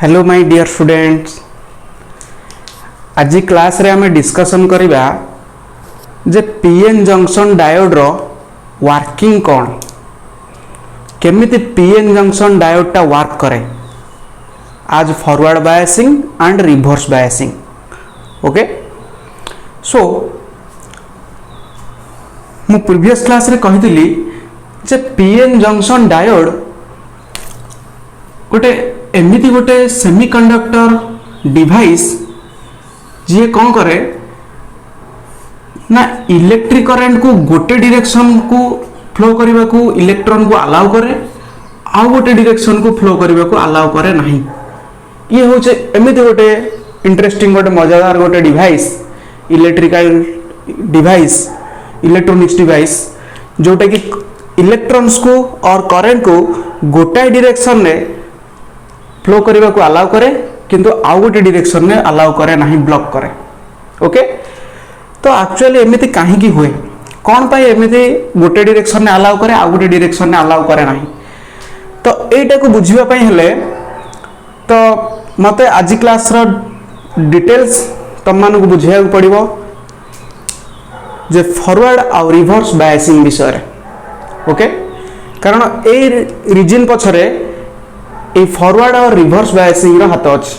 Hello my dear students. आज class रे हमें डिस्कशन करिबा जे पीएन जंक्शन डायोड रो वर्किंग कौन, केमिति पीएन जंक्शन डायोड टा वर्क करे आज forward biasing and reverse biasing. Okay, so मु प्रीवियस क्लास रे कहितली जे पीएन जंक्शन डायोड गोटे एमिति गोटे सेमीकंडक्टर डिवाइस जी कौन करे ना इलेक्ट्रिक करंट को गोटे डायरेक्शन को फ्लो करने को इलेक्ट्रॉन को अलाउ करे, आउ गोटे डायरेक्शन को फ्लो करने को अलाउ करे नहीं। ये हूँ एमिति गोटे इंटरेस्टिंग गोटे मजादार गोटे device, electrical device, electronics device जोटा कि इलेक्ट्रॉन्स को और करंट को गोटाए डायरेक्शन में फ्लो करने को अलाउ करे किंतु आउ गोटे डायरेक्शन में अलाउ करे नहीं, ब्लॉक करे। ओके, तो एक्चुअली एमिति काहे हुए, कौन पाई एमिति गोटे डायरेक्शन में अलाउ करे आउ गोटे डायरेक्शन में अलाउ करे नहीं, तो एटा को बुझिबा पई हेले तो मते आज क्लास रो डिटेल्स तम मानक बुझिया पड़िबो जे फॉरवर्ड और रिवर्स बायसिंग विषय रे। ओके, कारण ए रीजन पछरे ए फॉरवर्ड और रिवर्स बायसिंग रो हाथ अछि।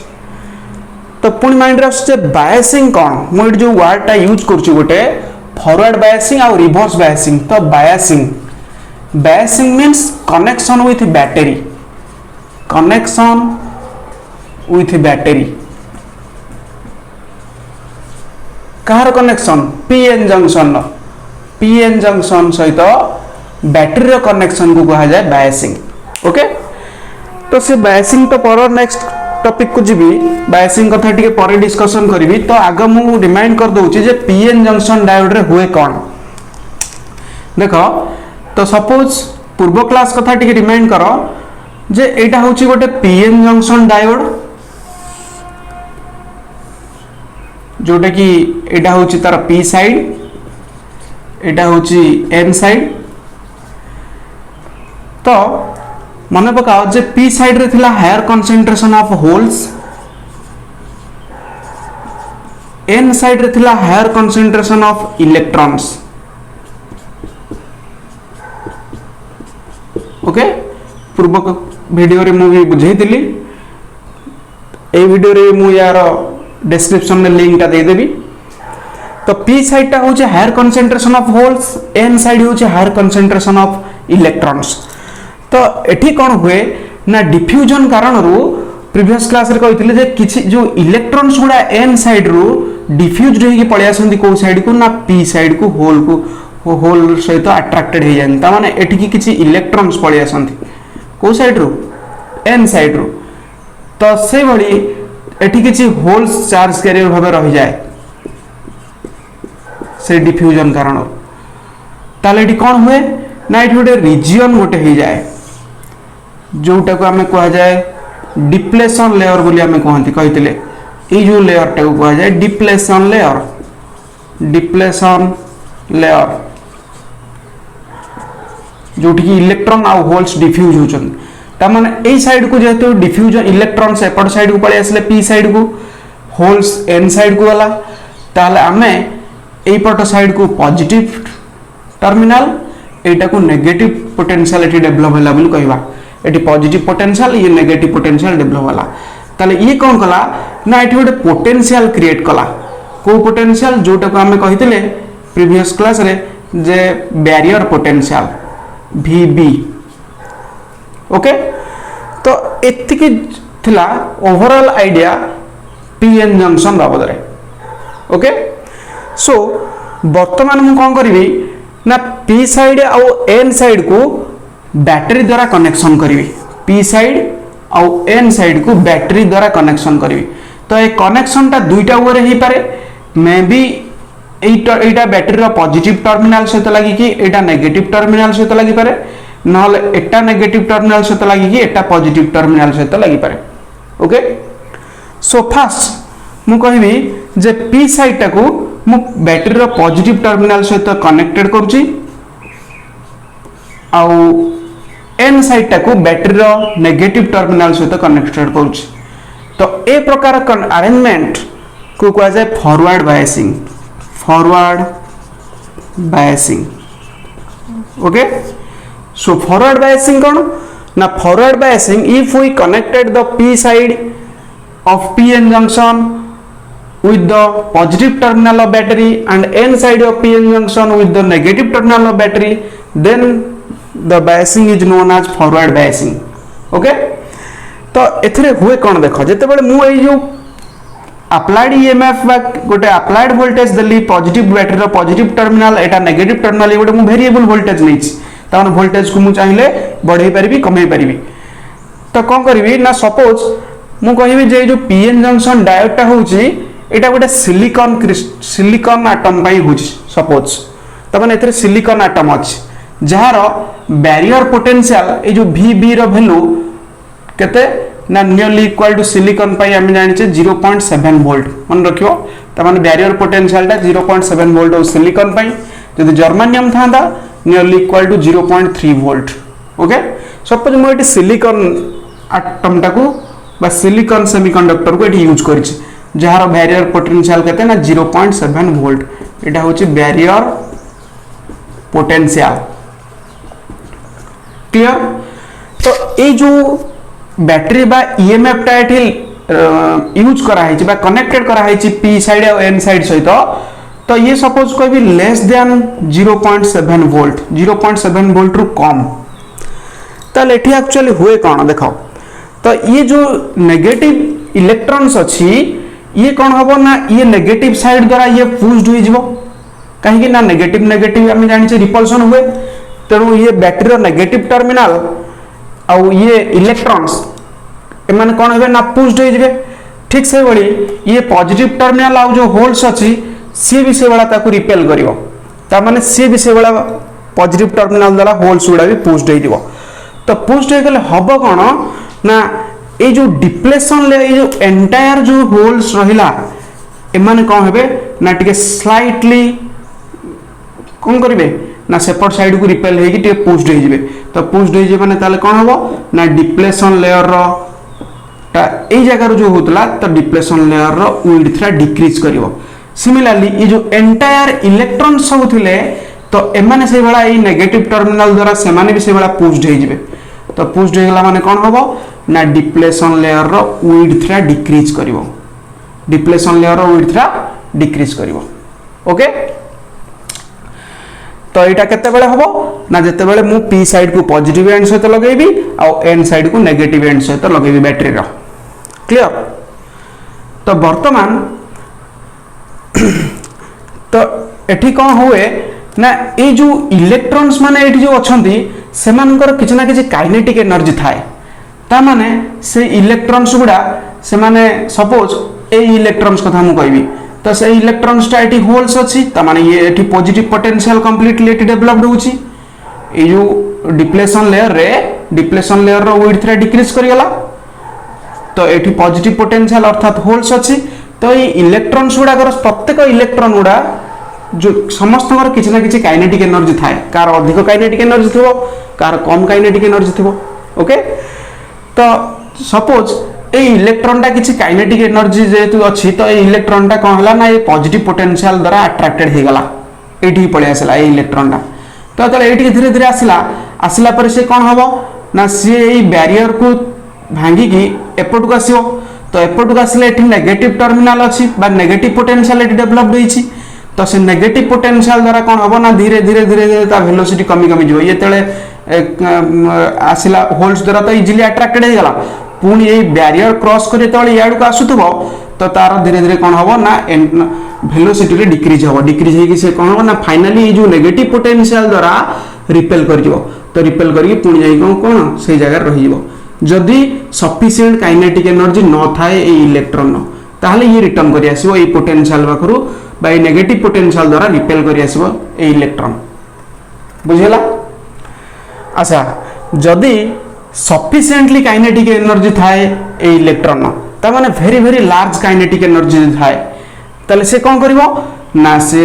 तो पुणी माइंड रे आछे बायसिंग कौन, मु जो वर्ड टा यूज करछु गोटे फॉरवर्ड बायसिंग और रिवर्स बायसिंग। तो biasing means connection with battery, connection with battery Kahar connection PN junction, PN junction सहित बैटरी रो कनेक्शन को कहा जाए बायसिंग। ओके, तो से बायसिंग तो पर नेक्स्ट टॉपिक को जीवी, बायसिंग कथा टिके पर डिस्कशन करी। तो आग मु रिमाइंड कर दउची जे पीएन जंक्शन डायोड रे हुए कौन। देखो, तो सपोज पूर्व क्लास कथा टिके रिमाइंड करो जे एटा होची गोटे पीएन जंक्शन डायोड जोटा कि एटा होची तार पी साइड, एटा होची एन साइड। तो मन पकाओ जे पी साइड रे थिला higher concentration of holes, N side रे थिला higher concentration of electrons. Okay, पूर्व वीडियो रे मु भी बुझेइतिली, ए वीडियो रे मु यार डिस्क्रिप्शन में लिंक टा दे देबी। तो पी साइड टा होचे higher concentration of holes, N side होचे हायर कंसंट्रेशन ऑफ इलेक्ट्रॉन्स। तो एठी कौन हुए ना डिफ्यूजन कारण रू प्रीवियस क्लास रे कहितले जे किछि जो इलेक्ट्रॉन्स गुडा एन साइड रू डिफ्यूज रही पळे आसंती को साइड को ना पी साइड को होल सहित अट्रैक्टेड हे जान, ता माने एठी की किछि इलेक्ट्रॉन्स पळे आसंती को साइड रू एन साइड रू। तो से भली एठी किछि होल्स चार्ज कैरियर भाबे रहि जाय से डिफ्यूजन कारण। ताले एठी कौन हुए ना एठी गोटे रीजियन गोटे हे जाए जोटा को आमे कहा जाए डिप्लेशन लेयर बोली आमे कहंती कहितले। ए जो लेयर टा को कहा जाए डिप्लेशन लेयर, डिप्लेशन लेयर जोटी की इलेक्ट्रॉन आ होल्स डिफ्यूज होचन। ता माने ए साइड को जेहेतु डिफ्यूजन इलेक्ट्रॉन सेपट साइड को पळे आसले पी साइड को, होल्स एन साइड को वाला, ताले आमे ए पट साइड को पॉजिटिव टर्मिनल, एटा को नेगेटिव पोटेंशियल एटी डेवलप होला बोली कहबा। एटी पॉजिटिव पोटेंशियल, ये नेगेटिव पोटेंशियल डेवलप होला। ताले ये कौन कला ना एटी गोटे पोटेंशियल क्रिएट कला। को पोटेंशियल जोटा को हमें कहितले प्रीवियस क्लास रे जे बैरियर पोटेंशियल VB। ओके, तो एतिकी थिला ओवरऑल आईडिया पीएन जंक्शन बाबद रे। ओके, सो वर्तमान मु कोन करबी ना पी साइड और एन साइड को बैटरी द्वारा कनेक्शन करी, पी साइड और एन साइड को बैटरी द्वारा कनेक्शन करी। तो ये कनेक्शन टा दुईटा वे ही पारे, मे बी एटा बैटरी रो पॉजिटिव टर्मिनल सहित लगी कि एटा नेगेटिव टर्मिनल सहित लगी पारे, नहले एटा नेगेटिव टर्मिनल सहित लगी कि एटा पॉजिटिव टर्मिनल सहित लगी पारे। ओके, सो फास्ट मु कहबी जे पी साइड टा को मु बैटरी रो पॉजिटिव टर्मिनल सहित कनेक्टेड करूची आउ एन साइड टा को बैटरी रो नेगेटिव टर्मिनल सहित कनेक्टेड करूची। तो ए प्रकार अरेंजमेंट को कहा जाए forward biasing. Forward biasing, okay. So forward biasing कौन ना, forward biasing if we connected the P side of PN junction with the positive terminal of battery and N side of PN junction with the negative terminal of battery, then the biasing is known as forward biasing, okay। तो एथरे हुए कौन देखो, जेते बेले मु एई जो applied EMF बा गोटे अप्लाइड वोल्टेज देली पॉजिटिव बैटरी रो पॉजिटिव टर्मिनल, एटा नेगेटिव टर्मिनल, गोटे मु वेरिएबल वोल्टेज नैछि, ताने वोल्टेज को मु चाहिले बढ़ाई परिबी कमाई परिबी। तो कोन करबी ना, सपोज मु कहबी जे जो पीएन जंक्शन डायोडटा होउची एटा गोटे सिलिकॉन एटम पाई होउची सपोज, त माने एथरे सिलिकॉन एटम अछि जहार बैरियर पोटेंशियल ए जो VB रो वैल्यू केते ना नियरली इक्वल टू सिलिकॉन पाई हम जानिचे 0.7 वोल्ट मन रखियो। त माने बैरियर पोटेंशियल टा 0.7 वोल्ट हो सिलिकॉन पाई, जदि जर्मेनियम थांदा nearly equal to 0.3 volt, okay. Suppose मु एटी सिलिकॉन एटम टाको बा सिलिकॉन सेमीकंडक्टर को यूज कर जार बैरियर पोटेंशियल केते ना 0.7 वोल्ट, एटा होची बैरियर पोटेंशियल, क्लियर। तो ए जो बैटरी बा ईएमएफ टा एठी यूज करा है बा कनेक्टेड करा है पी साइड और एन साइड सहित, तो ये सपोज कोई भी लेस देन 0.7 वोल्ट, 0.7 वोल्ट रु कम, ताले एठी एक्चुअली हुए कौन देखो। तो ये जो नेगेटिव इलेक्ट्रॉन्स अच्छी ये कौन हम ना, ये नेगेटिव साइड द्वारा ये पुश्ड हो कहीं ना नेगेटिव नेगेटिव आम जानी रिपल्सन हुए, तेणु ये बैटरी नेगेटिव टर्मिनल आउ ये इलेक्ट्रॉन्स एमाने कौन हे ना पुश्ड हो। ठीक से बड़ी ये पॉजिटिव टर्मिनल आउ जो होल्स अच्छी सी भी से वाला ताको रिपेल करिवो, ता माने सी भी से वाला पॉजिटिव टर्मिनल द्वारा होल्स गुडा भी पुश्ड हो। तो पुश्ड हो गले हबो कौन ना, ये जो डिप्लेशन ले ये जो एंटायर जो होल्स रहिला एमाने कौन हेबे ना टिके स्लाइटली कौन करिवे ना सेपट साइड को रिपेल हेगी टिके पुश्ड हो जिवे। तो पुश्ड हो जे माने ताले कौन हबो ना डिप्लेशन लेयर रो ता ए जगह रो जो होतला तो डिप्लेशन लेयर रो विड्थ रा डिक्रीज करिवो। सिमिलरली ये जो एंटायर इलेक्ट्रॉन सब थिले तो एमाने से बडा ए नेगेटिव टर्मिनल द्वारा से माने भी से बडा पुश्ड हो जिवे। तो पुश्ड हो गला माने कौन हबो ना डिप्लेशन लेयर रो विड्थ रा डिक्रीज करिवो, डिप्लेशन लेयर रो विड्थ रा डिक्रीज करिवो, ओके। तो एटा केते बेले हबो ना, जते बेले मु पी साइड को पॉजिटिव एंड सहित लगेबी आ एन साइड को नेगेटिव एंड सहित लगेबी बैटरी रो, क्लियर। तो वर्तमान तो एठी कोन हुए ना, ए जो इलेक्ट्रॉन्स माने एठी जो अछंती सेमानकर किछ ना किछ काइनेटिक एनर्जी थाए, ता माने से इलेक्ट्रॉन्स गुडा से माने सपोज ए इलेक्ट्रॉन्स कथा मु कहबी, तो से इलेक्ट्रॉन्स टा एठी होल्स अछि, ता माने ये एठी पॉजिटिव पोटेंशियल कंप्लीटली एठी डेवलप्ड होछि। ए जो डिप्लेशन लेयर रो विड्थ रे डिक्रीज करि गला, तो एठी पॉजिटिव पोटेंशियल अर्थात होल्स अछि। तो ये इलेक्ट्रॉन्स गुडा प्रत्येक इलेक्ट्रॉन गुडा जो समस्त किसी ना किसी काइनेटिक एनर्जी थाए, कार अधिक काइनेटिक एनर्जी थो, कार कम काइनेटिक एनर्जी थो, ओके। तो सपोज ए इलेक्ट्रॉन टा किसी काइनेटिक एनर्जी जेतु अछि, तो ए इलेक्ट्रॉन टा कोन हला ना ये पॉजिटिव पोटेंशियल द्वारा अट्रैक्टेड हे गला, एठी पळे आसला ए इलेक्ट्रॉन टा। तो तले एठी धीरे धीरे आसला पर से कोन हबो ना, से ए बैरियर को भांगी की एपट को आसीबो। तो एपट को आसले एठी नेगेटिव टर्मिनल अछि बा नेगेटिव पोटेंशियल एठी डेवलप्ड होईछि। तो से नेगेटिव पोटेंशियल द्वारा कौन हम ना धीरे धीरे धीरे धीरे ता वेलोसिटी कमी कमी जो ये तले आसिला होल्स द्वारा तो इजिली अट्रैक्टेड हो गला, पुणी ये बैरियर क्रॉस करे तले याड को आसुथबो तो तार धीरे धीरे कौन हम ना वेलोसिटी रे डिक्रीज हो, डिक्रीज हे कि से कौन हम ना फाइनली ये जो नेगेटिव पोटेंशियल द्वारा रिपेल कर जिवो। तो रिपेल करके पुणी जाई कौन से जगह रहि जिवो। जदि सफिशिएंट काइनेटिक एनर्जी न थाए ए इलेक्ट्रॉन ताहले ये रिटर्न करि आसीबो ए पोटेंशियल पाखरु बा नेगेटिव पोटेंशियल द्वारा रिपेल करि आसीबो ए इलेक्ट्रॉन, बुझेला। अच्छा, जदि सफिशिएंटली काइनेटिक एनर्जी थाए ए इलेक्ट्रॉन ता माने very very large kinetic energy थाए, ताले से कोन करिवो ना से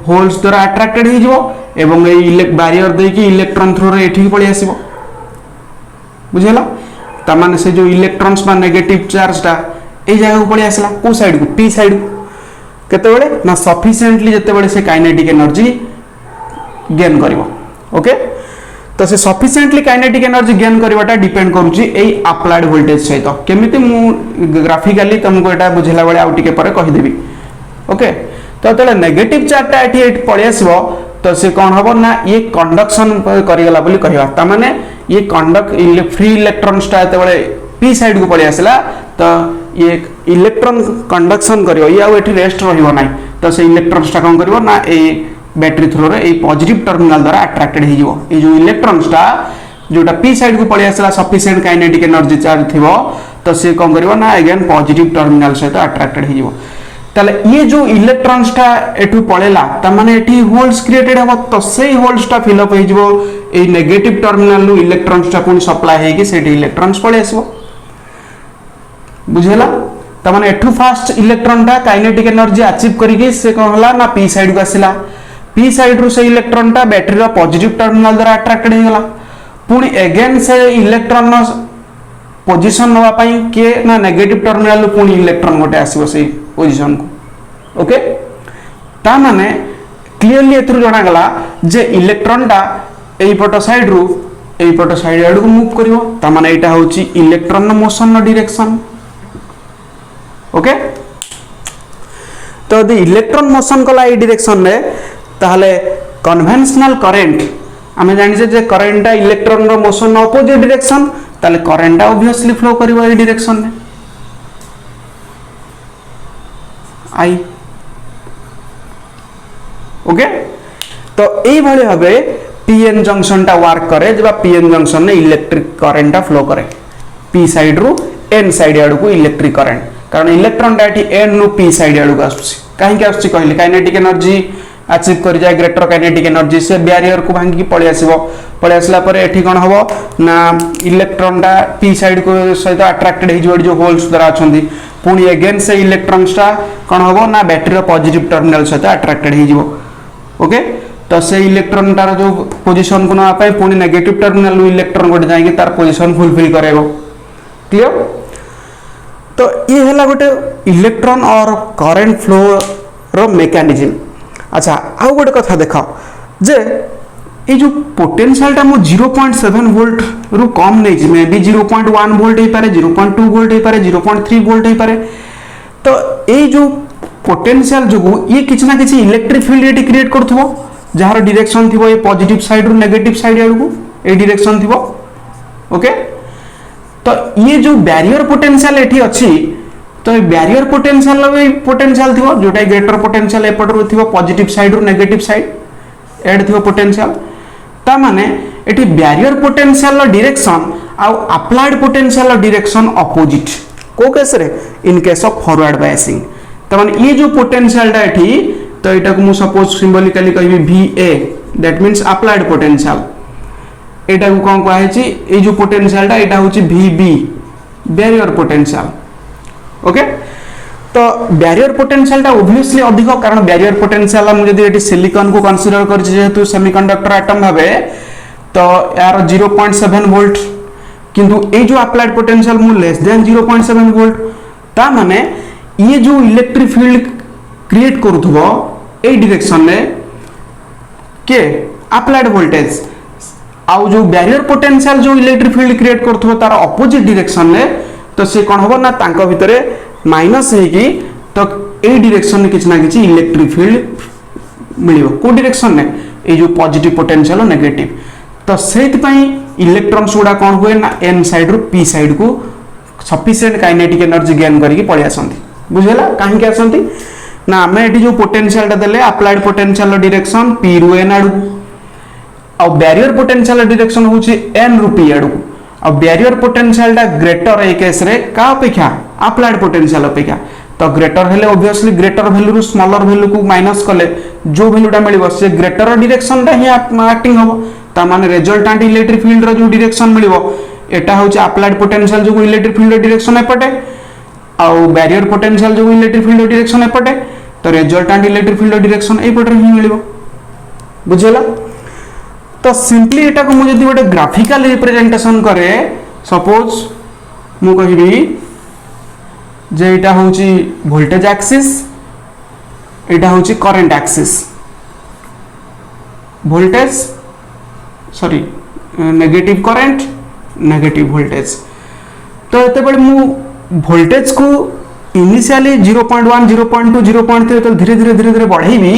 होल्स द्वारा अट्रैक्टेड हो जिवो एवं ए बैरियर दे कि इलेक्ट्रॉन थ्रू रे एठी पळि आसीबो, बुझेला। ता माने से जो इलेक्ट्रॉन्स बा नेगेटिव चार्ज ता ए जगह को पळि आसला को साइड को पी साइड को केतेबेले ना सफिशिएंटली जेतेबेले से काइनेटिक एनर्जी गेन करिवो ओके तो से सफिशिएंटली काइनेटिक एनर्जी गेन करवाटा डिपेंड करूची एई अप्लाइड वोल्टेज सहित केमिति मु ग्राफिकली तुमको एटा बुझेला बेले आउ टिके परे कहि देबी ओके तो तले नेगेटिव चार्जटा एठी पळि आसीबो तो से कौन हम ना ये कंडक्शन करिगला बोली कहवा ता माने ये कंडक्ट फ्री इलेक्ट्रॉन्स टा एते पी साइड को पळि आसला तो ये इलेक्ट्रॉन कंडक्शन करियो ये आउ एठी रेस्ट रहिबो नाही तो से इलेक्ट्रॉन्स टा कोन करिवो ना ए बैटरी थ्रू रे ए पॉजिटिव टर्मिनल द्वारा अट्रैक्टेड हो जिवो ए जो इलेक्ट्रॉन्स टा जोटा पी साइड को पळि आसला सफिशिएंट काइनेटिक एनर्जी चार्ज थिबो तो से कोन करिवो ना अगेन पॉजिटिव टर्मिनल सहित अट्रैक्टेड हो जिवो ताले ये जो इलेक्ट्रॉन्स टा एठू पळेला ता माने एठी होल्स क्रिएटेड हबो तो सेही होल्स टा फिल अप हो जिवो ए नेगेटिव टर्मिनल नु इलेक्ट्रॉन्स टा पुनी सप्लाई हेकी सेठी इलेक्ट्रॉन्स पळे आसीबो बुझेला ता माने एठू फास्ट इलेक्ट्रॉन टा काइनेटिक एनर्जी अचीव करिके से कोन होला ना पी साइड को आसिला पी साइड रो से इलेक्ट्रॉन टा बैटरी रो पॉजिटिव टर्मिनल द्वारा अट्रैक्टेड हो गला पुनी अगेन से इलेक्ट्रॉन नो पोजीशन नवा पई के ना नेगेटिव टर्मिनल नु पुनी इलेक्ट्रॉन गोटे आसीबो से पोजीशन को ओके ता माने क्लियरली एथुर जणा गला जे इलेक्ट्रॉन टा एई पट साइड रो एई पट साइड आडू मूव करिवो ता माने एटा होची इलेक्ट्रॉन नो मोशन नो डायरेक्शन ओके तो द इलेक्ट्रॉन मोशन कला ए डायरेक्शन ने ताहले कन्वेंशनल करंट आमे जानि जे करंट इलेक्ट्रॉन रो मोशन नो अपोजिट डायरेक्शन ताले करंट ऑब्वियसली फ्लो करिवो ए डायरेक्शन ने आई ओके तो एई भली भाबे पीएन जंक्शन टा वर्क करे जबा पीएन जंक्शन ने इलेक्ट्रिक करंट टा फ्लो करे पी साइड रो एन साइड आडू को इलेक्ट्रिक करंट कारण इलेक्ट्रॉन टा एन नु पी साइड आडू आसुची काहे के आसुची कहले काइनेटिक एनर्जी अचीव कर जाय ग्रेटर काइनेटिक एनर्जी से बैरियर को भांगी पळे आसीबो पळे आसला परे एठी कोन हबो ना इलेक्ट्रॉन टा पी साइड को सहित अट्रैक्टेड हे जो होल्स द्वारा अछंदी पुनी अगेन से इलेक्ट्रॉन्स टा कोन हबो ना बैटरी रो पॉजिटिव टर्मिनल सहित अट्रैक्टेड हे जिवो ओके तो से इलेक्ट्रॉन तार जो पोजीशन को ना पाए पुनी नेगेटिव टर्मिनल नु इलेक्ट्रॉन गोटे जाई तार पोजीशन फुलफिल करेबो क्लियर तो ये हला गोटे इलेक्ट्रॉन और करंट फ्लो रो मेकानिज्म अच्छा आउ गोटे कथा देखा जे ये जो पोटेंशियल टा मो 0.7 वोल्ट रु कम नै जे मे बी 0.1 वोल्ट हे पारे 0.2 वोल्ट हे पारे 0.3 वोल्ट हे पारे तो ये जो पोटेंशियल जो ये किछि ना किछि इलेक्ट्रिक फील्ड एटी क्रिएट करथबो जहार डायरेक्शन थिबो ये पॉजिटिव साइड रु नेगेटिव साइड आडू ए डायरेक्शन थिबो ओके तो ये जो बैरियर पोटेंशियल एठी अछि तो बैरियर पोटेंशियल लो पोटेंशियल थिबो जोटा ग्रेटर पोटेंशियल एपट रु थिबो पॉजिटिव साइड रु नेगेटिव साइड एड थिबो पोटेंशियल ता माने एठी बैरियर पोटेंशियल लो डायरेक्शन आ अप्लाइड पोटेंशियल लो डायरेक्शन अपोजिट को केस रे in case of forward biasing ता माने ये जो पोटेंशियल टा एठी तो एटा को मु सपोज सिंबॉलिकली कहबी VA that means applied potential एटा को कोन कहै छी ए जो पोटेंशियल टा एटा होची VB बैरियर पोटेंशियल ओके तो बैरियर पोटेंशियल टा ऑब्वियसली अधिक कारण बैरियर पोटेंशियल हम जदी एटी सिलिकॉन को कंसीडर कर जेहेतु सेमीकंडक्टर एटम भाबे तो यार 0.7 वोल्ट किंतु ए जो अप्लाइड पोटेंशियल मु लेस देन 0.7 वोल्ट ता माने ये जो इलेक्ट्रिक फील्ड क्रिएट करूथबो ए डायरेक्शन ने के अप्लाइड वोल्टेज आउ जो बैरियर पोटेंशियल जो इलेक्ट्रिक फील्ड क्रिएट करथबो तार ऑपोजिट डायरेक्शन ने तो से कोन हबो ना तांको भितरे माइनस हे कि तो ए डायरेक्शन ने किछ ना किछ इलेक्ट्रिक फील्ड मिलिबो को डायरेक्शन ने ए जो पॉजिटिव पोटेंशियल और नेगेटिव तो सेत पई इलेक्ट्रॉन्स गुडा कोन होय ना एन साइड रो पी साइड को सफिशिएंट काइनेटिक एनर्जी गेन करिकि पळि आसंती बुझेला काहे के आसंती ना हमें एटी जो पोटेंशियल टा देले अप्लाइड पोटेंशियल रो डायरेक्शन पी रु एन आडू आ बैरियर पोटेंशियल डायरेक्शन होची एन रु पी आडू आ बैरियर पोटेंशियल टा ग्रेटर ए केस रे का अपेक्षा अप्लाइड पोटेंशियल अपेक्षा तो ग्रेटर हेले ऑब्वियसली ग्रेटर वैल्यू रु स्मॉलर वैल्यू को माइनस कले जो वैल्यू टा मिलिबो से ग्रेटर डायरेक्शन टा ही एक्टिंग होबो ता माने रिजल्टेंट इलेक्ट्रिक फील्ड रो जो डायरेक्शन मिलिबो एटा होची अप्लाइड पोटेंशियल जो इलेक्ट्रिक फील्ड डायरेक्शन एपटे आ बैरियर पोटेंशियल जो इलेक्ट्रिक फील्ड डायरेक्शन एपटे तो रिजल्टेंट इलेक्ट्रिक फील्ड डायरेक्शन ए पटे ही मिलिबो बुझेला तो सिंपली एटा को मु जदी गोटे ग्राफिकल रिप्रेजेंटेशन करे सपोज मु कहबी जे एटा होची वोल्टेज एक्सिस, एटा होची current axis, voltage sorry negative current negative voltage. तो एते बळे मु वोल्टेज को इनिशियली 0.1 0.2 0.3 तो धीरे धीरे धीरे धीरे बढ़ेबी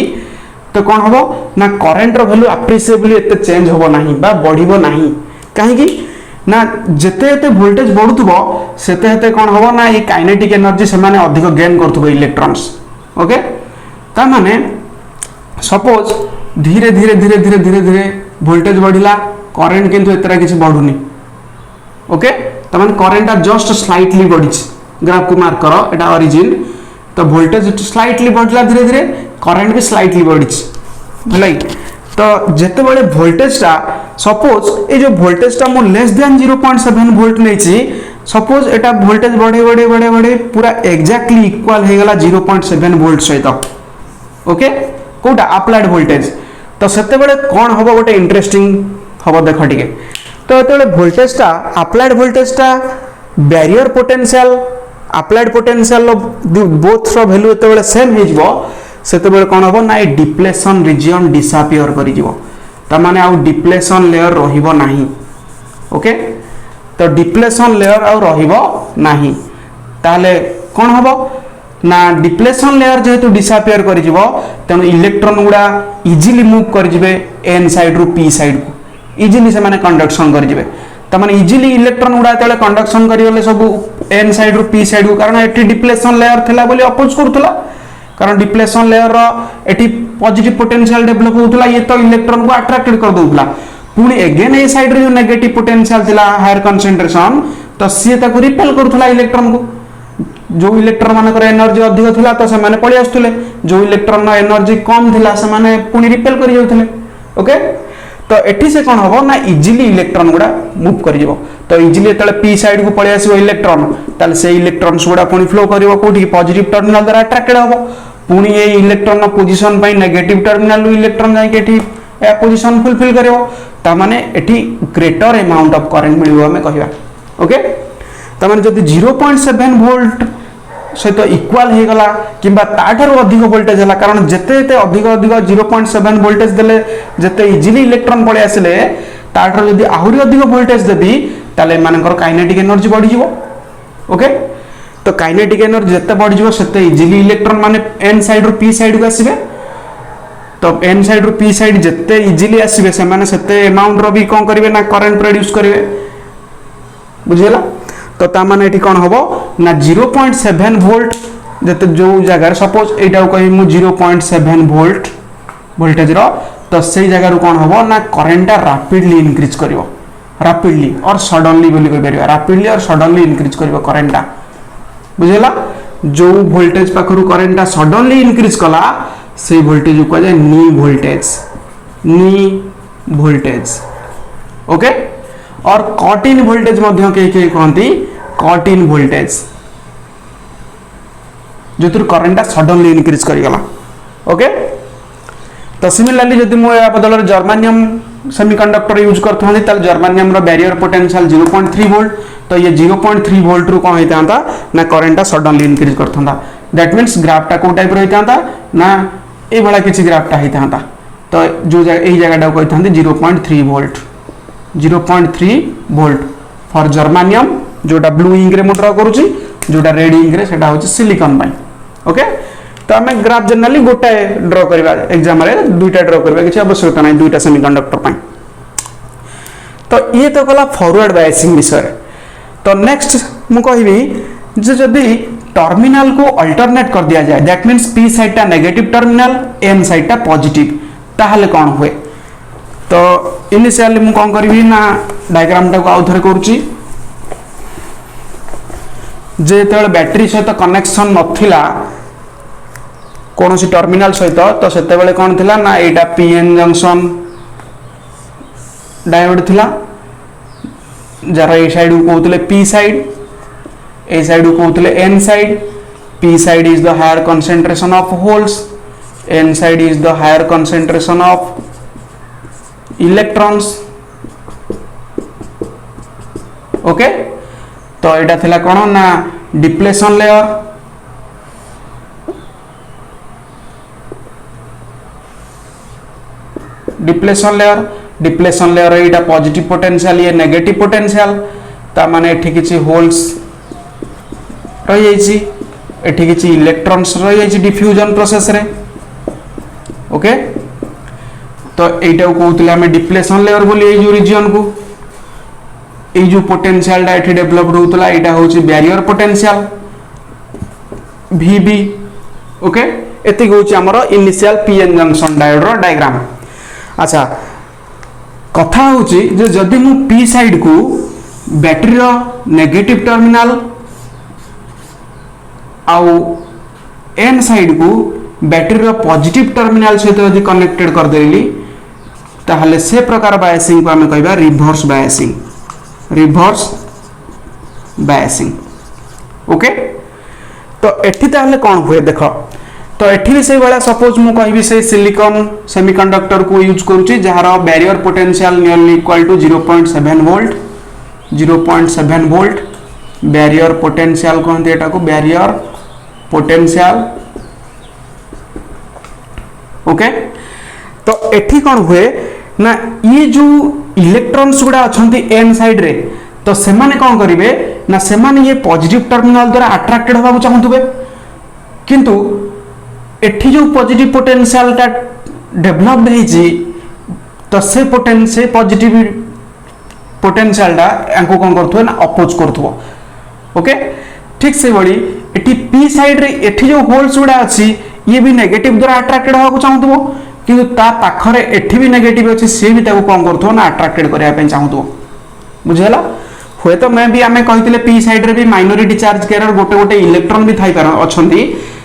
तो कौन हम ना करंट वैल्यू अप्रिशिएबली एते चेंज होबो नाही बा बढ़िबो नाही। काहे कि ना जेते एते वोल्टेज बढ़ुथबो सेते हेते कौन हम ना ये काइनेटिक एनर्जी से माने अधिक गेन करथबो इलेक्ट्रॉन्स। ओके ता माने सपोज धीरे धीरे धीरे धीरे धीरे धीरे वोल्टेज बढ़िला करंट किंतु एतरा किछि बढ़ुनी। ओके ता माने करंट जस्ट स्लाइटली बढ़ी, ग्राफ को मार्क करो एटा ओरिजिन। तो वोल्टेज स्लाइटली बढ़ला धीरे धीरे करंट भी स्लाइटली बढ़ी भलाई। तो जेते बळे वोल्टेज ता सपोज ए जो वोल्टेज ता मो लेस देन 0.7 वोल्ट नै छी, सपोज एटा वोल्टेज बढ़े बढ़े बढ़े बढ़े पूरा एग्जैक्टली इक्वल हे गला 0.7 वोल्ट सहित। ओके कोटा अप्लाइड वोल्टेज। तो सेते बळे कोन हबो गोटे इंटरेस्टिंग हबो देख टिके। तो एते वोल्टेज ता अप्लाइड वोल्टेज ता barrier potential applied potential both रो वैल्यू एते सेम हे जिवो सेते बेले कोन हबो ना डिप्लेशन रीजन डिसअपियर करि जिवो। ता माने आउ डिप्लेशन लेयर रहिबो नाही। ओके तो डिप्लेशन लेयर आउ रहिबो नाही ताले कोन हबो ना डिप्लेशन लेयर जेहेतु डिसअपियर करि जिवो तनो इलेक्ट्रॉन गुडा इजीली मूव करि जिवे एन साइड रु पी साइड को इजीली से माने कंडक्शन करि जिवे। ता माने इजीली इलेक्ट्रॉन गुडा तले कंडक्शन करि गले सब एन साइड रु पी साइड को, कारण एटी डिप्लेशन लेयर थिला बोली अपोज करथला, कारण डिप्लेशन लेयर रो एटी पॉजिटिव पोटेंशियल डेवलप होतला, ये तो इलेक्ट्रॉन को अट्रैक्टेड कर दोतला। पुनी अगेन ए साइड रे जो नेगेटिव पोटेंशियल थिला हायर कंसंट्रेशन तो सी ताको रिपेल करथला इलेक्ट्रॉन को। जो इलेक्ट्रॉन मानकर एनर्जी अधिक थिला तो से माने पळि आस्तुले, जो इलेक्ट्रॉन नो एनर्जी कम थिला से माने पुनी रिपेल करि जाउथले। ओके तो एठी से कोन हबो ना इजीली इलेक्ट्रॉन गुडा मूव करि जिवो। तो इजीली तले पी साइड को पळि आसीबो इलेक्ट्रॉन ताले से इलेक्ट्रॉन्स गुडा पुनी फ्लो करिवो कोठी पॉजिटिव टर्मिनल द्वारा अट्रैक्टेड हबो। पुनी ए इलेक्ट्रॉन नो पोजीशन पई नेगेटिव टर्मिनल रु इलेक्ट्रॉन जाई के एठी ए पोजीशन फुलफिल करिवो, ता माने एठी ग्रेटर अमाउंट ऑफ करंट मिलिवो हमें कहिबा। ओके ता माने जदि 0.7 वोल्ट से तो इक्वल हे गला किंबा ताठारो अधिक वोल्टेज हला, कारण जते जते अधिक अधिक 0.7 वोल्टेज देले जते इजीली इलेक्ट्रॉन पळे आसले ताठारो जदि आहुरी अधिक वोल्टेज देबी ताले मानकर काइनेटिक एनर्जी बढ़ी जिवो। ओके तो काइनेटिक एनर्जी जते बढ़ी जिवो सेते इजीली इलेक्ट्रॉन माने एन साइड रु पी साइड को आसीबे। तो एन साइड रु पी साइड जते इजीली आसीबे से माने सेते अमाउंट रो भी कोन करिवे ना करंट प्रोड्यूस करिवे। बुझियला तो ता माने एठी कोन हबो ना 0.7 वोल्ट जते जो जगह सपोज एटा कहि मु 0.7 वोल्ट वोल्टेज रो तो सेई जगह रु कोन हबो ना करंट रैपिडली इंक्रीज करिवो, रैपिडली और सडनली बोली कहि परिबा, रैपिडली और सडनली इंक्रीज करिवो करंट। बुझियला जो वोल्टेज पाखरु करंट सडनली इंक्रीज कला से वोल्टेज को जाय नी वोल्टेज, नी वोल्टेज। ओके और कट इन वोल्टेज मध्य के कहती कट इन वोल्टेज जो करंट सडनली इंक्रीज करिगला। ओके तो सिमिलरली जदि मो या बदल जर्मानियम सेमीकंडक्टर यूज करथांती ताल जर्मानियम रो बैरियर पोटेंशियल 0.3 वोल्ट, तो ये 0.3 वोल्ट रु कोन हेतांता ना करंट सडनली इंक्रीज करथांता। दैट मींस ग्राफटा को टाइप रहितांता ना ए बडा किछि ग्राफटा हेतांता। तो जो एही जगहटा कहथांती 0.3 वोल्ट, 0.3 वोल्ट फॉर जर्मानियम जोटा ब्लू इंक रे ड्रा करूची, जोटा रेड इंक रे सेटा होची सिलिकॉन बाय। ओके तो हमें ग्राफ जनरली गोटा ड्रा करबा, एग्जाम रे दुईटा ड्रा करबा किछि आवश्यकता नै दुईटा सेमीकंडक्टर पय। तो ये तो कला फॉरवर्ड बायसिंग विषय। तो नेक्स्ट मु कहबी जे जदी टर्मिनल को अल्टरनेट कर दिया जाए, दैट मींस पी साइड टा नेगेटिव टर्मिनल एन साइड टा पॉजिटिव, ताहले कोन होय। तो इनिशियली मु कोन करबी ना डायग्राम टा को आउ थरे करूची। जे तळे बैटरी सहित कनेक्शन नथिला कोनोसी टर्मिनल सहित, तो सेते बेले कोन थिला ना एटा पीएन जंक्शन डायोड थिला, जरा ए साइड को कहतले पी साइड, ए साइड को कहतले N side. P side is the higher concentration of holes, N side is the higher concentration of electrons. Okay तो एटा थिला कोन ना डिप्लेशन लेयर, डिप्लेशन लेयर एटा पॉजिटिव पोटेंशियल, ये नेगेटिव पोटेंशियल, ता माने एठी किछि होल्स रही जाइछि, एठी किछि इलेक्ट्रॉन्स रही जाइछि डिफ्यूजन प्रोसेस रे। ओके, तो एटा को कहउतले हमें डिप्लेशन लेयर बोली ए जो रीजन को, ए जो पोटेंशियल डा एठी डेवलप होतला एटा होछि बैरियर पोटेंशियल VB। ओके, एति होछि हमर इनिशियल पीएन जंक्शन डायोड रो डायग्राम। अच्छा, कथा होछि जे जदि मु पी साइड को बैटरी रो नेगेटिव टर्मिनल आउ एन साइड को बैटरी रो पॉजिटिव टर्मिनल सहित यदि कनेक्टेड कर देली ताहले से प्रकार बायसिंग को हमें कहबा reverse biasing, reverse biasing. Okay, तो एठी ताहले कोन हुए देखो, तो एठी भी से वाला सपोज मु कहबी से सिलिकॉन सेमीकंडक्टर को यूज करूची जहार barrier potential nearly equal to 0.7 volt, 0.7 volt barrier potential कहते एटा को बैरियर पोटेंशियल। ओके, तो एठी कोन हुए ना ये जो इलेक्ट्रॉन्स गुडा अछंती एन साइड रे, तो से माने कोन करिवे ना से माने ये पॉजिटिव टर्मिनल द्वारा अट्रैक्टेड होबा चाहंतुबे, किंतु एठी जो पॉजिटिव पोटेंशियल ता डेवलप हेजी तो से पॉजिटिव पोटेंशियल ता एंको कोन करथो ना अपोज करथो। ओके, ठीक से बड़ी एठी पी साइड रे एठी जो होल्स गुडा अछि ये भी नेगेटिव द्वारा अट्रैक्टेड होबा चाहंतुबो, किंतु ता पाखरे एठी भी नेगेटिव अछि से भी ताको कोन करथो ना अट्रैक्टेड करिया पे चाहंतुबो। बुझेला, होय तो मैं भी आमे कहितले पी साइड रे भी माइनॉरिटी चार्ज कैरियर गोटे गोटे इलेक्ट्रॉन भी थाई पार अछंती,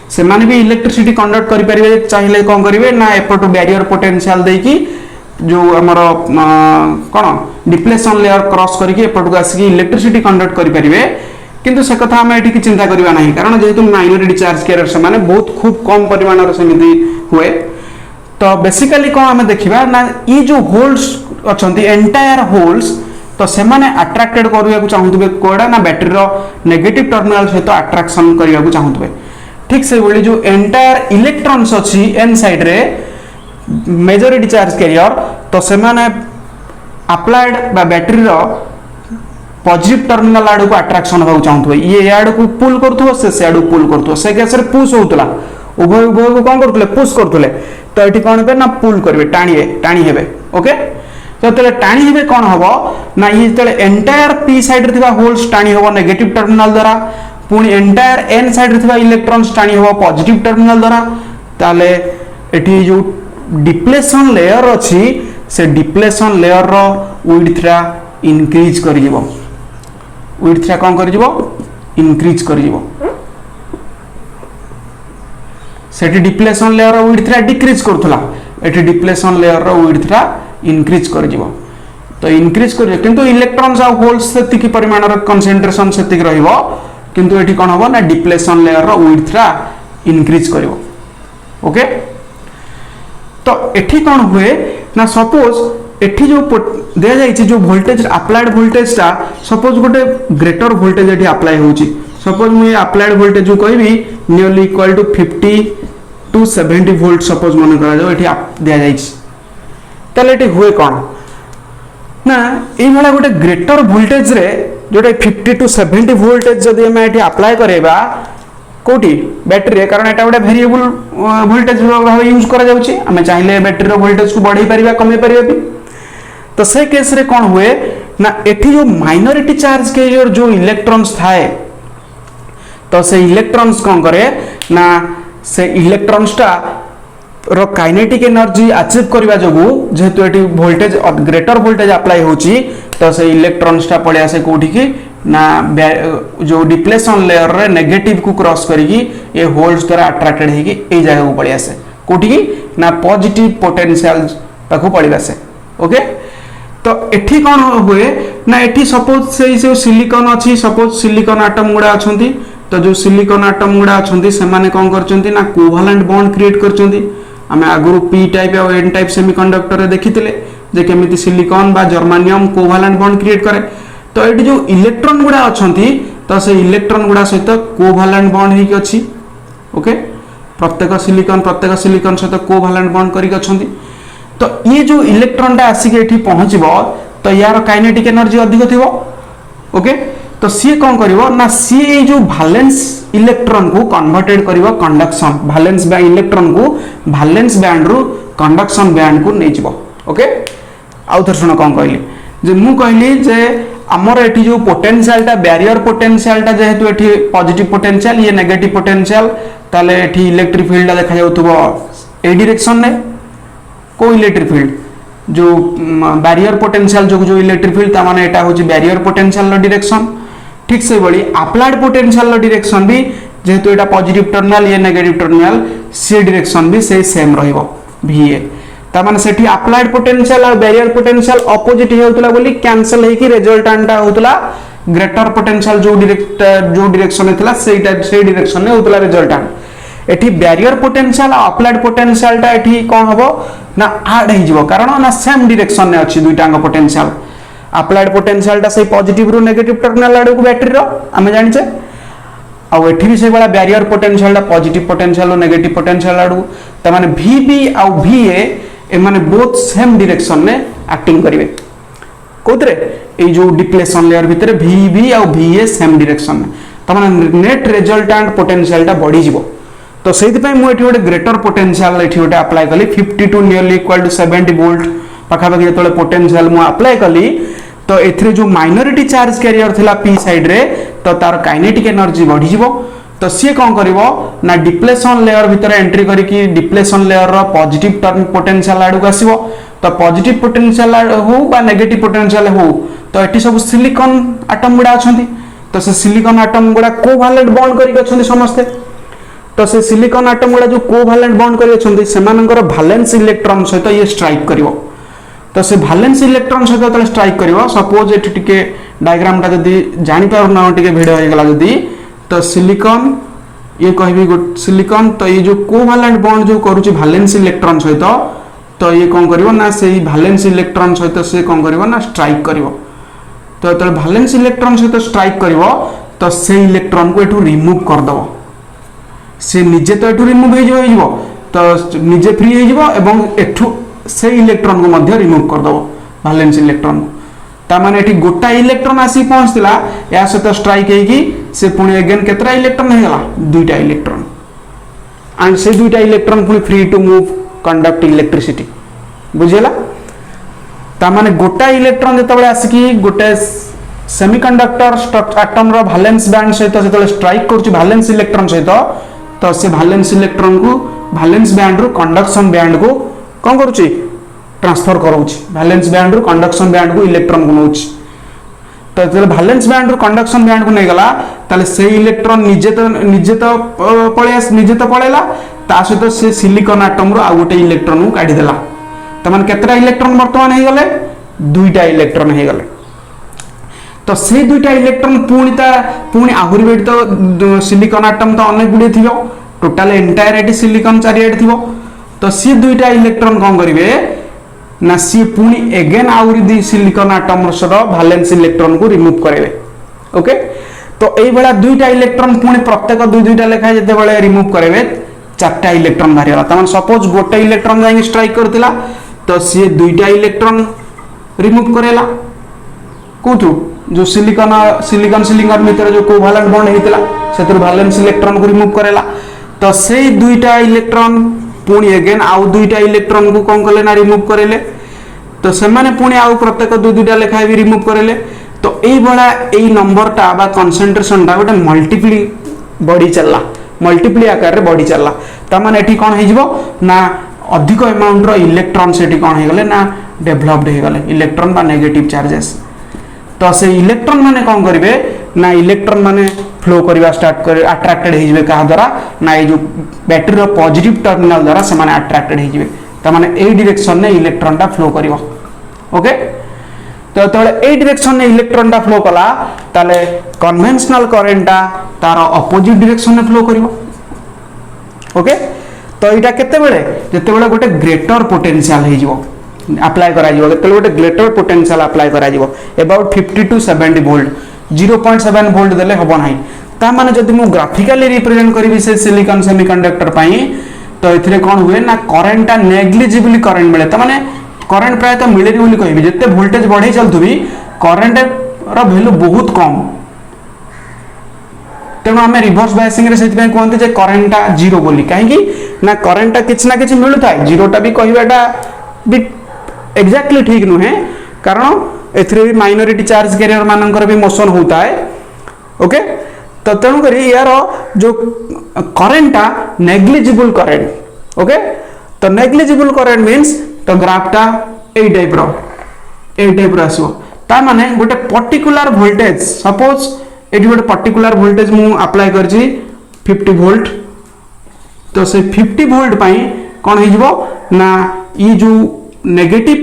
से माने भी इलेक्ट्रिसिटी कंडक्ट करि परिबे, चाहिले कोन करिवे ना एपटो बैरियर पोटेंशियल देकी जो हमर कोन डिप्लेशन लेयर क्रॉस करके एपटो आसी इलेक्ट्रिसिटी कंडक्ट करि परिबे, किंतु से कथा हमें एठी चिंता करबा नहीं, कारण जेहेतु माइनॉरिटी चार्ज कैरियर से माने बहुत खूब कम परिमाण रो समिति हुए। तो बेसिकली कोन हमें देखिबा ना ये जो होल्स अछंती एंटायर होल्स, तो से माने अट्रैक्टेड करिया को चाहंतबे कोडा ना बैटरी रो नेगेटिव टर्मिनल सहित अट्रैक्शन करिया को चाहंतबे। ठीक से बोली जो एंटायर इलेक्ट्रॉन्स अछि एन साइड रे मेजॉरिटी चार्ज कैरियर, तो से माने अप्लाइड बा बैटरी रो पॉजिटिव टर्मिनल आड़ को अट्रैक्शन होगा चाहते, ये आड़ को पुल करथो से आड़ को पुल करथो, से केस रे पुश होतला, उभय उभय को कोन करथले पुश करथले, तो एठी कोन पे ना पुल करबे, टाणी हेबे। ओके, तो तले टाणी हेबे कोन हबो ना ये तले एंटायर पी साइड रे थिबा होल्स टाणी होबो नेगेटिव टर्मिनल द्वारा, पुनी एंटायर एन साइड रे थिबा इलेक्ट्रॉन्स टाणी होबो पॉजिटिव टर्मिनल द्वारा। ताले एठी जो डिप्लेशन लेयर अछि से डिप्लेशन लेयर रो विड्थ रा इंक्रीज करि जेबो, विड्थ रा कोन करि जेबो इंक्रीज करि जेबो, सेठी डिप्लेशन लेयर रो विड्थ रा डिक्रीज करथला, एठी डिप्लेशन लेयर रो विड्थ रा इंक्रीज करि जेबो। तो इंक्रीज करि, किंतु इलेक्ट्रॉन्स आ होल्स सेति परिमाण रो कंसंट्रेशन सेति रहइबो, किंतु एठी कोन हबो ना डिप्लेशन लेयर रो विड्थ रा इंक्रीज करिवो। ओके, तो एठी कोन हुए ना सपोज एठी जो दे जाई जो वोल्टेज अप्लाइड वोल्टेज ता सपोज गोटे ग्रेटर वोल्टेज एठी अप्लाई होची, सपोज मैं अप्लाइड वोल्टेज जो कहबी nearly equal to 50 to 70 volt suppose मन करा जाओ एठी दे जाई ताले एठी हुए कोन ना ए वाला गोटे ग्रेटर वोल्टेज रे जोटे 50 टू 70 वोल्टेज जदि हम एठी अप्लाई करेबा कोटी बैटरी रे, कारण एटा गोटे वेरिएबल वोल्टेज भाव यूज करा जाउची, हमें चाहिले बैटरी रो वोल्टेज को बढ़ाई परिबा कमे परिबा भी। तो से केस रे कोन हुए ना एठी जो माइनॉरिटी चार्ज कैरियर जो इलेक्ट्रॉन्स थाए, तो से इलेक्ट्रॉन्स कोन करे ना से इलेक्ट्रॉन्स टा रो काइनेटिक एनर्जी अचीव करबा जगु जेहेतु एठी वोल्टेज ग्रेटर वोल्टेज अप्लाई होची, तो से इलेक्ट्रॉन्स टा पळे आसे कोठी की ना जो डिप्लेशन लेयर रे नेगेटिव को क्रॉस करिकी ये होल्स द्वारा अट्रैक्टेड हेकी ए जगह को पळे आसे कोठी की ना पॉजिटिव पोटेंशियल पाखु पळे आसे। ओके, तो एठी कोन हुए ना एठी सपोज से सिलिकॉन अछि, सपोज सिलिकॉन एटम गुडा अछंती, तो जो सिलिकॉन एटम गुडा अछंती से माने कोन करचंती ना कोवेलेंट बॉन्ड क्रिएट करचंती। हमें आगु पी टाइप और एन टाइप सेमीकंडक्टर रे देखिथिले जे केमिति सिलिकॉन बा जर्मेनियम कोवेलेंट बॉन्ड क्रिएट करे। तो ये जो इलेक्ट्रॉन गुडा अछंती तो से इलेक्ट्रॉन गुड़ा सहित कोभालेंट बॉन्ड होइक अछि ओके प्रत्येक सिलिकॉन सहित कोभालेंट बॉन्ड करिक अछंती तो ये जो इलेक्ट्रॉन टा आसिक एठी पहुंचबो तो यार काइनेटिक एनर्जी अधिक थिबो ओके तो सी कौन करिवो ना सी जो वैलेंस इलेक्ट्रॉन को कन्वर्टेड करिवो कंडक्शन वैलेंस बैंड इलेक्ट्रॉन को वैलेंस बैंड रु कंडक्शन बैंड को नै जिवो ओके आउ थर सुनो कौन कहली जे मु कहली जे हमर एठी जो पोटेंशियल टा बैरियर पोटेंशियल टा जेहेतु एठी पॉजिटिव पोटेंशियल ये नेगेटिव पोटेंशियल ताले एठी इलेक्ट्रिक फील्ड देखा जाउथबो ए डायरेक्शन ने को इलेक्ट्रिक फील्ड जो बैरियर पोटेंशियल जो इलेक्ट्रिक फील्ड ता माने एटा होची बैरियर पोटेंशियल लो डायरेक्शन ठीक से बड़ी अप्लाइड पोटेंशियल लो डायरेक्शन भी जेहेतु एटा पॉजिटिव टर्मिनल ये नेगेटिव टर्मिनल से डायरेक्शन भी से सेम रहइबो VA ता माने सेठी अप्लाइड पोटेंशियल और बैरियर पोटेंशियल ऑपोजिट हेउतला बोली कैंसिल हेकी रिजल्टेंट होतला ग्रेटर पोटेंशियल जो डायरेक्शन में थिला से डायरेक्शन में होतला रिजल्टेंट एठी बैरियर पोटेंशियल और अप्लाइड पोटेंशियल टा एठी कोन हबो ना ऐड हे जिवो कारण ना सेम डायरेक्शन में अछि दुईटांग पोटेंशियल अप्लाइड पोटेंशियल टा से पॉजिटिव रु नेगेटिव टर्मिनल आडू को बैटरी रो हमें जानि छे आ एठी भी से वाला बैरियर पोटेंशियल टा पॉजिटिव पोटेंशियल और नेगेटिव पोटेंशियल आडू त माने VB और VA ए माने बोथ सेम डायरेक्शन में एक्टिंग करिवे कोतरे ए जो डिप्लेशन लेयर भितरे VB और VA सेम डायरेक्शन में त माने नेट रिजल्टेंट पोटेंशियल टा बढ़ी जिवो तो सेति पय मु एठी गोटे ग्रेटर पोटेंशियल एठी गोटे अप्लाई कली 52 नियरली इक्वल टू 70 वोल्ट पाखा पाखी जतले पोटेंशियल मु अप्लाई कली तो एथिरे जो माइनॉरिटी चार्ज कैरियर थिला p साइड रे तो तार काइनेटिक एनर्जी बढ़ी जिवो तो सी कौन करिवो ना डिप्लेशन लेयर भीतर एंट्री करी कि डिप्लेशन लेयर रो पॉजिटिव टर्म पोटेंशियल आडू आसीबो तो पॉजिटिव पोटेंशियल हो बा नेगेटिव पोटेंशियल हो तो एठी सब सिलिकॉन एटम गुडा अछंती तो से सिलिकॉन एटम गुडा कोवैलेंट बॉन्ड करी अछंती समस्त तो से सिलिकॉन एटम गुडा जो कोवैलेंट बॉन्ड करी अछंती सेमानकर वैलेंस इलेक्ट्रॉन सहित ये स्ट्राइक करिवो तो से वैलेंस इलेक्ट्रॉन सहित तले स्ट्राइक करिवो सपोज एठी टिके डायग्राम टा जदी जानि पार ना टिके वीडियो हे गला जदी तो सिलिकॉन ये कहबी सिलिकॉन तो ये जो कोवैलेंट बॉन्ड जो करूची वैलेंस इलेक्ट्रॉन सहित तो ये कौन करिवो ना से वैलेंस इलेक्ट्रॉन सहित से कौन करिवो ना स्ट्राइक करिवो तो तले वैलेंस इलेक्ट्रॉन सहित स्ट्राइक करिवो तो से इलेक्ट्रॉन को एठू रिमूव कर दबो से निजे तो एठू रिमूव हे जिवो तो निजे फ्री हे जिवो एवं एठू से इलेक्ट्रॉन को मध्य रिमूव कर दबो वैलेंस इलेक्ट्रॉन को ता माने एठी गोटा इलेक्ट्रॉन आसी पहुंचतिला या सहित स्ट्राइक हेकी से पुणी अगेन केतरा इलेक्ट्रॉन हे गला दुईटा इलेक्ट्रॉन एंड से दुईटा इलेक्ट्रॉन पुणी free to move conduct electricity बुझेला ता माने गोटा इलेक्ट्रॉन जतबे आसी गोटे सेमीकंडक्टर एटम रो वैलेंस बैंड सहित जतबे स्ट्राइक करछि वैलेंस इलेक्ट्रॉन सहित तो से वैलेंस इलेक्ट्रॉन को वैलेंस बैंड रो कंडक्शन बैंड को कोन करूछि ट्रांसफर करूछि वैलेंस बैंड रो कंडक्शन बैंड को इलेक्ट्रॉन को नउछि तो जब वैलेंस बैंड रो कंडक्शन बैंड को नै गला ताले से इलेक्ट्रॉन निजे तो पळेला ता सहित से सिलिकॉन एटम रो आ गोटे इलेक्ट्रॉन को काढी देला त माने केतरा इलेक्ट्रॉन वर्तमान हे गले दुईटा इलेक्ट्रॉन हे गले तो से दुईटा इलेक्ट्रॉन पुणी आहुरी बेट तो सिलिकॉन एटम तो अनेक गुडे थिबो टोटल एंटायर एटी सिलिकॉन चारिएट थिबो तो सी दुईटा इलेक्ट्रॉन कोन करिवे ना सी पुणी अगेन आउरी दी सिलिकॉन एटम रो वैलेंस इलेक्ट्रॉन को रिमूव करेवे ओके तो एई बेला दुईटा इलेक्ट्रॉन पुणी प्रत्येक दुईटा लेखा जते बेले रिमूव करेवे चारटा इलेक्ट्रॉन बाहरी गला तमान सपोज गोटे इलेक्ट्रॉन जाई स्ट्राइक करतिला तो सी दुईटा इलेक्ट्रॉन रिमूव करेला कोथु जो सिलिकॉन भीतर जो कोवैलेंट बॉन्ड हेतिला सेतर वैलेंस इलेक्ट्रॉन को रिमूव करेला तो से दुईटा इलेक्ट्रॉन पुणी अगेन आउ दुईटा इलेक्ट्रॉन को कौन कले ना रिमूव करेले तो से माने पुणी आउ प्रत्येक दुईटा लेखा भी रिमूव करेले तो एई बडा एई नंबर टा बा कंसंट्रेशन टा गोटे मल्टीप्ली बॉडी चलला मल्टीप्ली आकार रे बॉडी चलला ता माने एठी कोन हे जिवो ना अधिक अमाउंट रो इलेक्ट्रॉन सेठी कोन हे गले ना डेवलप्ड हे गले इलेक्ट्रॉन बा नेगेटिव चार्जेस तो से इलेक्ट्रॉन माने कोन करिवे ना इलेक्ट्रॉन माने फ्लो करबा स्टार्ट कर अट्रैक्टेड हे जिवे कहा द्वारा ना ए जो बैटरी रो पॉजिटिव टर्मिनल द्वारा से माने अट्रैक्टेड हे जिवे त माने ए डायरेक्शन ने इलेक्ट्रॉन टा फ्लो करिवो ओके तो तळे ए डायरेक्शन ने इलेक्ट्रॉन टा फ्लो कला ताले कन्वेंशनल करंट टा तार ऑपोजिट डायरेक्शन ने फ्लो करिवो ओके तो एटा केते बेले जते बेले गोटे ग्रेटर पोटेंशियल हे जिवो अप्लाई करा जिवो केते गोटे ग्रेटर पोटेंशियल अप्लाई करा जिवो अबाउट 50 टू 70 वोल्ट 0.7 वोल्ट देले हबो नाही ता माने जदि मु ग्राफिकली रिप्रेजेंट करिवि से सिलिकॉन सेमीकंडक्टर पई तो एथिरे कोन हुए ना करंट ता नेग्लिजिबली करंट मिले त माने करंट प्राय तो मिले बोली कहबी जते वोल्टेज बढ़े चलथुबी करंट रो वैल्यू बहुत कम तेणु आम रिभर्स बायसिंग रे सेति कहते जे करेन्टा जीरो बोली कहीं ना करेन्टा किछि ना किछि मिलु थाए जीरोटा भी कहबाटा भी एक्जाक्टली ठीक नुहे कारण एथिरे भी माइनॉरिटी चार्ज कैरियर मानकर भी मोशन होता है ओके तो तेणु करी यार जो करेन्टा नेग्लिजिबल करेंट ओके तो नेग्लिजिबल करेंट मींस तो ग्राफटा ए टाइप रो आसो ता माने गोटे पर्टिकुलर वोल्टेज सपोज एटी गोटे पर्टिकुलर वोल्टेज मु अप्लाई करछि 50 वोल्ट तो से 50 वोल्ट पाई कोन हे जिवो ना ई जो नेगेटिव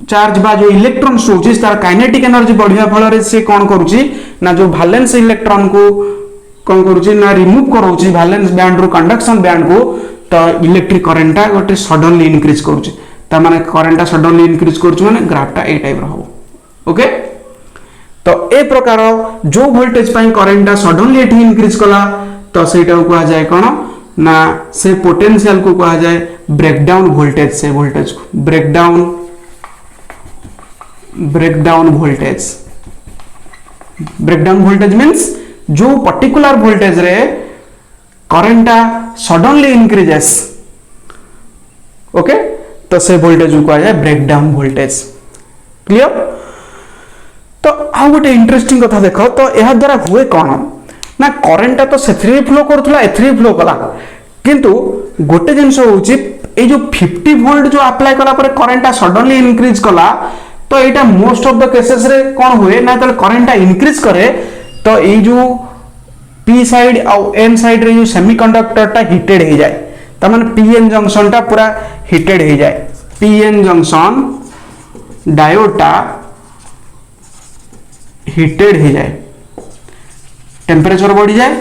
चार्ज बा जो इलेक्ट्रॉन सोचिस तार काइनेटिक एनर्जी बढ़िया फल रे से कोन करूछि ना जो वैलेंस इलेक्ट्रॉन को कोन करूछि ना रिमूव करूछि वैलेंस बैंड रो कंडक्शन बैंड को तो इलेक्ट्रिक करंट गोटे सडनली इंक्रीज करूछि ता माने करंट सडनली इंक्रीज करूछि माने ग्राफटा ए टाइप रो हो ओके तो ए प्रकार जो वोल्टेज पाई करंट सडनली एठी इंक्रीज कला तो सेटा को कहा जाए कोन ना से पोटेंशियल को कहा जाए ब्रेकडाउन वोल्टेज से वोल्टेज को ब्रेकडाउन वोल्टेज मींस जो पर्टिकुलर वोल्टेज रे करंट सडनली इंक्रीजेस ओके तो से वोल्टेज को कहा जाए ब्रेकडाउन वोल्टेज क्लियर तो आ गोटे इंटरेस्टिंग कथा देख तो यह द्वारा हुए कौन ना करंट तो से फ्लो करूला एथ्री फ्लो कला किंतु गोटे जिनस होची ए जो 50 वोल्ट जो अप्लाई कला पर करंट सडनली इंक्रीज कला तो एटा मोस्ट ऑफ द केसेस रे कौन हुए ना तो करंट इंक्रीज करे तो ए जो पी साइड और एन साइड रे जो सेमीकंडक्टर टा हीटेड हो जाए त माने पीएन जंक्शन टा पूरा हीटेड हो जाए पीएन जंक्शन डायोड टा हीटेड हो जाए टेम्परेचर बढ़ी जाए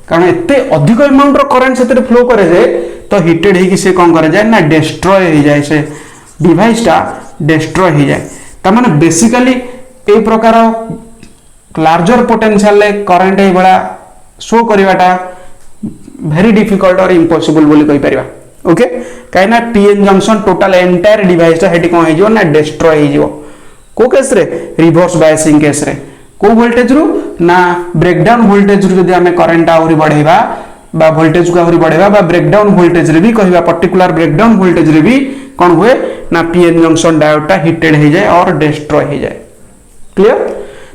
कारण एते अधिक अमाउंट रो करंट से फ्लो करे जे तो हीटेड ही से कौन करे जाए ना डिस्ट्रॉय हो जाए से डिवाइस टा डिस्ट्रॉय हो जाए त माने बेसिकली ए प्रकार लार्जर पोटेंशियल ले करंट ए बड़ा शो करवाटा वेरी डिफिकल्ट और इम्पॉसिबल बोली कहि परिबा ओके काई ना PN junction total entire device टा हेटी कोन हे जो ना डिस्ट्रॉय हे जो को केस रे रिवर्स बायसिंग केस रे को वोल्टेज रु ना ब्रेकडाउन वोल्टेज रु जदि हमें करंट आउरी बढ़ेबा बा वोल्टेज को आउरी बढ़ेबा बा ब्रेकडाउन वोल्टेज रे भी कहबा पर्टिकुलर ब्रेकडाउन वोल्टेज रे भी कोन हुए ना पीएन जंक्शन डायोड टा हीटेड हो जाए और डिस्ट्रॉय हो जाए क्लियर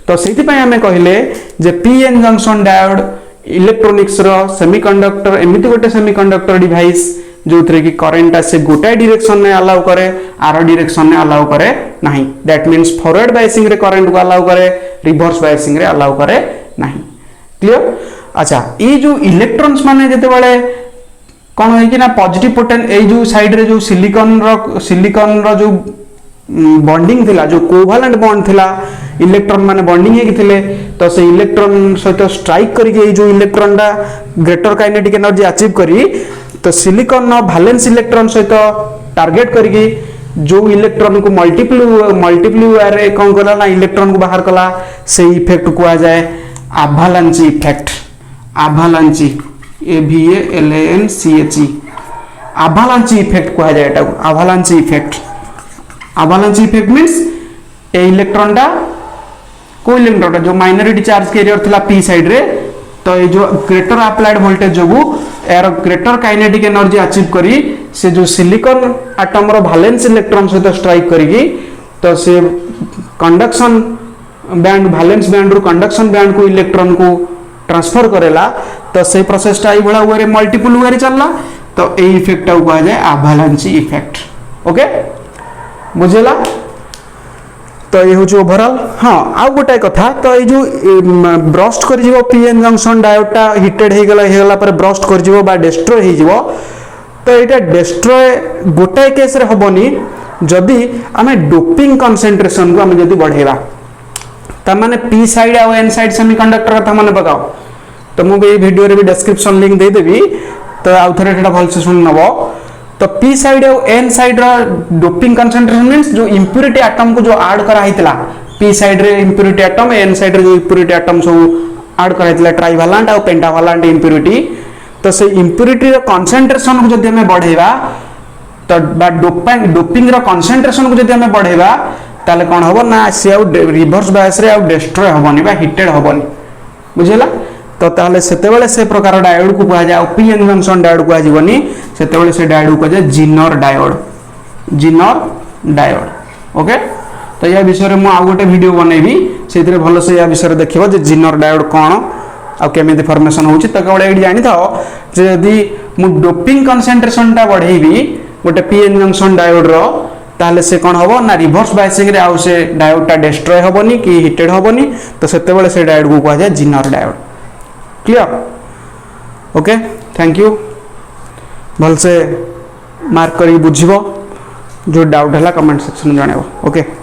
तो सेति पय हमें कहले जे पीएन जंक्शन डायोड इलेक्ट्रोनिक्स रो सेमीकंडक्टर एमिति गोटे सेमीकंडक्टर डिवाइस जो थरे की करंट से गोटे डायरेक्शन में अलाउ करे आर डायरेक्शन में अलाउ करे नहीं दैट मींस फॉरवर्ड बायसिंग रे करंट को अलाउ करे रिवर्स बायसिंग रे अलाउ करे नहीं क्लियर अच्छा ये जो इलेक्ट्रॉन्स माने जते बळे कोन होई कि ना पॉजिटिव पोटेन ए जो साइड रे जो सिलिकॉन रो जो बॉन्डिंग थिला जो कोवैलेंट बॉन्ड थिला इलेक्ट्रॉन माने बॉन्डिंग हे थिले तो से इलेक्ट्रॉन सहित स्ट्राइक करी के जो इलेक्ट्रॉन दा ग्रेटर काइनेटिक एनर्जी अचीव करी तो सिलिकॉन नो वैलेंस इलेक्ट्रॉन सहित टारगेट करी जो इलेक्ट्रॉन को मल्टीप्लाई रे कोन कला ना इलेक्ट्रॉन को बाहर कला से इफेक्ट को आ जाए आभालांची इफेक्ट आभालांची AVALANCHE आभालांची इफेक्ट को आ जाए एटा आभालांची इफेक्ट मींस ए इलेक्ट्रॉन टा को इलेक्ट्रॉन टा जो माइनॉरिटी चार्ज कैरियर थिला पी साइड रे तो ये जो ग्रेटर अप्लाइड वोल्टेज जो यार ग्रेटर काइनेटिक एनर्जी अचीव करी से जो सिलिकॉन एटम रो वैलेंस इलेक्ट्रॉन सहित स्ट्राइक करी तो से कंडक्शन बैंड वैलेंस बैंड रो कंडक्शन बैंड को इलेक्ट्रॉन को ट्रांसफर करेला तो से प्रोसेस टा ई बड़ा वे मल्टीपल वे चलला तो ए इफेक्ट को कहा जाए आभालांची इफेक्ट ओके बुझेला तो ये हूँ ओवरऑल हाँ आउ गोटे कथा तो ये जो ब्रस्ट कर पीएन जंक्शन डायोडटा हिटेड हो गला पर ब्रस्ट कर बा डिस्ट्रॉय हो तो यहाँ डिस्ट्रॉय गोटाए केस रे हबनी जदि आमे डोपिंग कंसंट्रेशन को आमे जदि बढ़ेबा त माने पी साइड आ एन साइड सेमीकंडक्टर कथा माने पकाओ तो मु ए वीडियो रे भी डिस्क्रिप्शन लिंक दे देबी तो आउ थरे एटा भल से सुन नबो तो पी साइड और एन साइड रो डोपिंग कंसंट्रेशन मींस जो इंप्योरिटी एटम को जो ऐड करा हितला पी साइड रे इम्प्यूरिटी एटम एन साइड रे जो इम्प्यूरिटी एटम सब ऐड कराइतला ट्राइवालेंट और पेंटावालेंट इम्प्यूरिटी तो से इम्प्यूरिटी रो कंसंट्रेशन को जदि हमें बढ़ेबा तो बा डोपिंग रो कंसंट्रेशन को जदि हमें बढ़ेबा ताले कोन हबो ना से रिवर्स बायस रे डिस्ट्रॉय हबनी बा हिटेड हबनी बुझिला तो ताले सेते बेले से प्रकार डायोड को कहा जाय पी एन जंक्शन डायोड को जीवनी सेते बेले से डायोड को जाय जिनर डायोड ओके तो या विषय में आउ गोटे वीडियो बनैबी से भल से या विषय देखिबो जे जिनर डायोड कोन आ केमिति फॉर्मेशन होउची तो केवल एडी जानि थाओ जे यदि मु डोपिंग कंसंट्रेशन टा बढ़ेबी गोटे पी एन जंक्शन डायोड रो ताले से कोन हबो ना रिवर्स बायसिंग रे आउ से डायोड टा डिस्ट्रॉय हबनी कि हिटेड हबनी तो सेते बेले से डायोड को कहा जाय zener diode clear okay thank you भल से मार्क करी बुझिबो जो डाउट है कमेंट सेक्शन में जानेबो ओके।